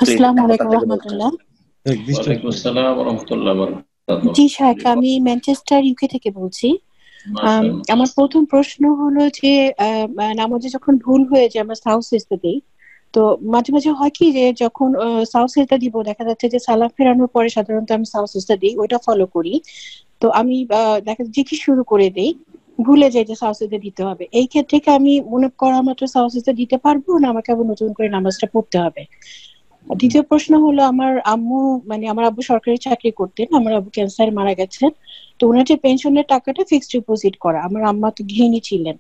আসসালামু আলাইকুম রহমতুল্লাহ। ওয়ালাইকুম আসসালাম ওয়া রাহমাতুল্লাহি ওয়া বারাকাতুহু। জি শাহেখ, আমি ম্যানচেস্টার ইউকে থেকে বলছি। মাশাআল্লাহ। আমার প্রথম প্রশ্ন হলো যে নামাজে যখন ভুল হয়ে যায় আমরা সাউথ সিজদা দিই, তো মাঝে মাঝে হয় কি যে যখন সাউথ সিজদা দিব দেখা যাচ্ছে যে সালাম ফেরানোর পরে সাধারণত আমি সাউথ সিজদা দিই, ওইটা ফলো করি। তো আমি দেখা যাচ্ছে কি শুরু করে দেই, ভুলে যাই যে সাউথ সিজদা দিতে হবে। এই ক্ষেত্রে কি আমি মনে করা মাত্র সাউথ সিজদা দিতে পারবো, না আমাকে আবার নতুন করে নামাজটা পড়তে হবে? দ্বিতীয় প্রশ্ন হলো, আমার আম্মু মানে আমার আব্বু সরকারি চাকরি করতেন, আমার আব্বু ক্যান্সারে মারা গেছেন। তো ওনার যে পেনশনের টাকাটা ফিক্সড ডিপোজিট করা, আমার আম্মা তো গৃহিণী ছিলেন।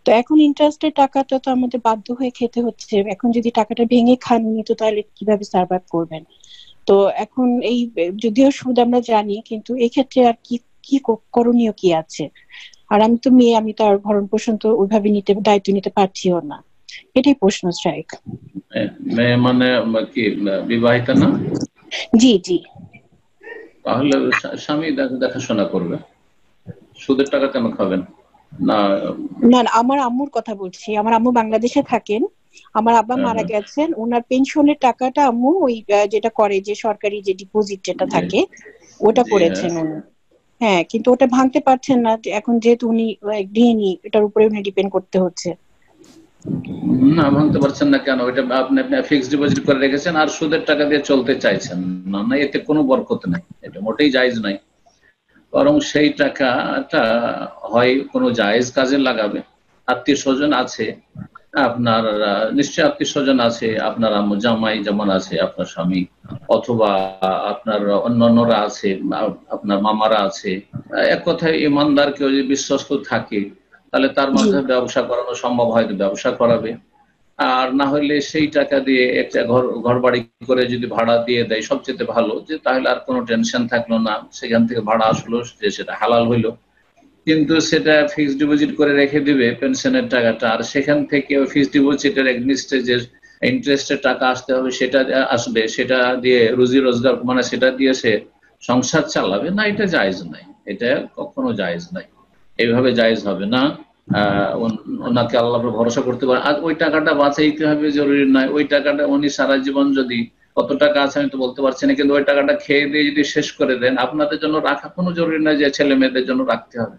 তো এখন ইন্টারেস্টের টাকাটা তো আমাদের বাধ্য হয়ে খেতে হচ্ছে। এখন যদি টাকাটা ভেঙে খান উনি, তো তাহলে কিভাবে সার্ভাইভ করবেন? তো এখন এই যদিও সুদ আমরা জানি, কিন্তু এই ক্ষেত্রে আর কি কি করণীয় কি আছে? আর আমি তো মেয়ে, আমি তো আর ভরণ পোষণ তো ওইভাবে দায়িত্ব নিতে পারছিও না। এটাই প্রশ্ন শাইখ। মেয়ে মানে কি বিবাহিতা না? জি জি। তাহলে স্বামী দেখাশোনা করবে, সুদের টাকা কেন খাবেন? না না না, আমার আম্মুর কথা বলছি। আমার আম্মু বাংলাদেশে থাকেন, আমার আব্বা মারা গেছেন, ওনার পেনশনের টাকাটা আম্মু ওই যেটা করে যে সরকারি যে ডিপোজিট যেটা জি থাকে ওটা জি, হ্যাঁ। করেছেন উনি। হ্যাঁ, কিন্তু ওটা ভাঙতে পারছেন না যে এখন যেহেতু উনি গৃহিণী, এটার উপরে উনি ডিপেন্ড করতে হচ্ছে। না, ভাঙতে পারছেন না কেন? ওইটা আপনি ফিক্সড ডিপোজিট করে রেখেছেন আর সুদের টাকা দিয়ে চলতে চাইছেন না, না এতে কোনো বরকত নাই, এটা মোটেই জায়েজ নাই। বরং সেই টাকাটা হয় কোনো জায়েজ কাজে লাগাবে। আত্মীয় স্বজন আছে আপনার, নিশ্চয়ই আত্মীয় স্বজন আছে, আপনার আম্মু জামাই যেমন আছে, আপনার স্বামী, অথবা আপনার অন্যান্যরা আছে, আপনার মামারা আছে। এক কথায় ইমানদার কেউ যদি বিশ্বস্ত থাকে তাহলে তার জি মাধ্যমে ব্যবসা করানো সম্ভব হয়, ব্যবসা করাবে। আর না হলে সেই টাকা দিয়ে একটা ঘর বাড়ি করে যদি ভাড়া দিয়ে দেয় সবচেয়ে ভালো, যে তাহলে আর কোনো টেনশন থাকলো না, সেখান থেকে ভাড়া আসলো, যে সেটা হালাল হইলো। কিন্তু সেটা ফিক্সড ডিপোজিট করে রেখে দিবে পেনশনের টাকাটা, আর সেখান থেকে ফিক্সড ডিপোজিটের এগনিস্টে যে ইন্টারেস্টের টাকা আসতে হবে সেটা আসবে, সেটা দিয়ে রুজি রোজগার মানে সেটা দিয়ে সে সংসার চালাবে না, এটা জায়েজ নাই, এটা কখনো জায়েজ নাই, এইভাবে জায়েজ হবে না। ওনাকে আল্লাহর উপর ভরসা করতে পারে। আর ওই টাকাটা বাঁচাইতে হবে জরুরি নয়, ওই টাকাটা উনি সারা জীবন যদি, কত টাকা আছে আমি তো বলতে পারছি না, কিন্তু ওই টাকাটা খেয়ে দিয়ে যদি শেষ করে দেন, আপনাদের জন্য রাখা কোনো জরুরি নয় যে ছেলে মেয়েদের জন্য রাখতে হবে।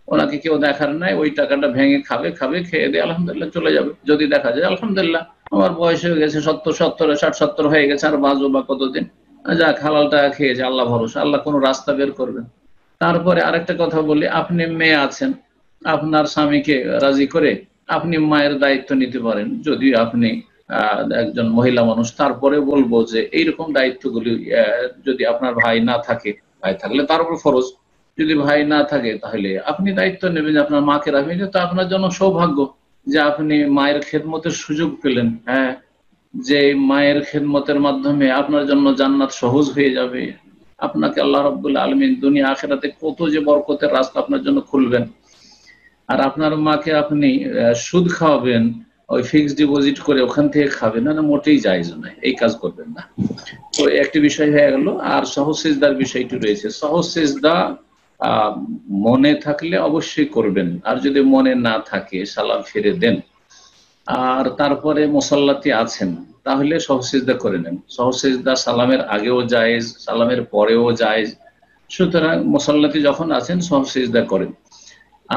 ওনাকে কেউ দেখার নাই, ওই টাকাটা ভেঙে খাবে, খেয়ে দিয়ে আলহামদুলিল্লাহ চলে যাবে। যদি দেখা যায় আলহামদুলিল্লাহ আমার বয়স হয়ে গেছে 60 হয়ে গেছে, আর বাঁচবো বা কতদিন, যাক হালাল টাকা খেয়েছে, আল্লাহ ভরসা, আল্লাহ কোনো রাস্তা বের করবেন। তারপরে আরেকটা কথা বলি, আপনি মেয়ে আছেন, আপনার স্বামীকে রাজি করে আপনি মায়ের দায়িত্ব নিতে পারেন, যদি আপনি একজন মহিলা মানুষ। তারপরে বলবো যে এইরকম দায়িত্বগুলি যদি আপনার ভাই না থাকে, ভাই থাকলে তার উপর ফরজ, যদি ভাই না থাকে তাহলে আপনি দায়িত্ব নেবেন যে আপনার মাকে রাখবেন। তো আপনার জন্য সৌভাগ্য যে আপনি মায়ের খেদমতের সুযোগ পেলেন। হ্যাঁ, যে মায়ের খেদমতের মাধ্যমে আপনার জন্য জান্নাত সহজ হয়ে যাবে, আপনাকে আল্লাহ রাব্বুল আলামিন দুনিয়া আখিরাতে কত যে বরকতের রাস্তা আপনার জন্য খুলবেন। আর আপনার মাকে আপনি সুদ খাওয়াবেন, ওই ফিক্সড ডিপোজিট করে ওখান থেকে খাবেন না, মোটেই জায়েজ নয়, এই কাজ করবেন না। তো একটি বিষয় হয়ে গেল। আর সহজ সিজদার বিষয়টি রয়েছে। সহজ সিজদা মনে থাকলে অবশ্যই করবেন, আর যদি মনে না থাকে সালাম ফিরে দেন। আর তারপরে মুসাল্লাতে আছেন তাহলে সহজ সিজদা করে নেন। সহজ সিজদা সালামের আগেও জায়েজ, সালামের পরেও জায়েজ। সুতরাং মুসাল্লাতে যখন আছেন সহজ সিজদা করেন।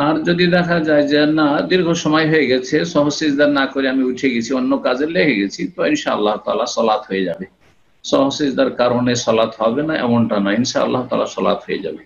আর যদি দেখা যায় যে না, দীর্ঘ সময় হয়ে গেছে সহজ সিজদা না করে আমি উঠে গেছি, অন্য কাজে লেগে গেছি, তো ইনশাআল্লাহ তাআলা সালাত হয়ে যাবে। সহজ সিজদার কারণে সালাত হবে না এমনটা না, ইনশাআল্লাহ তাআলা সালাত হয়ে যাবে।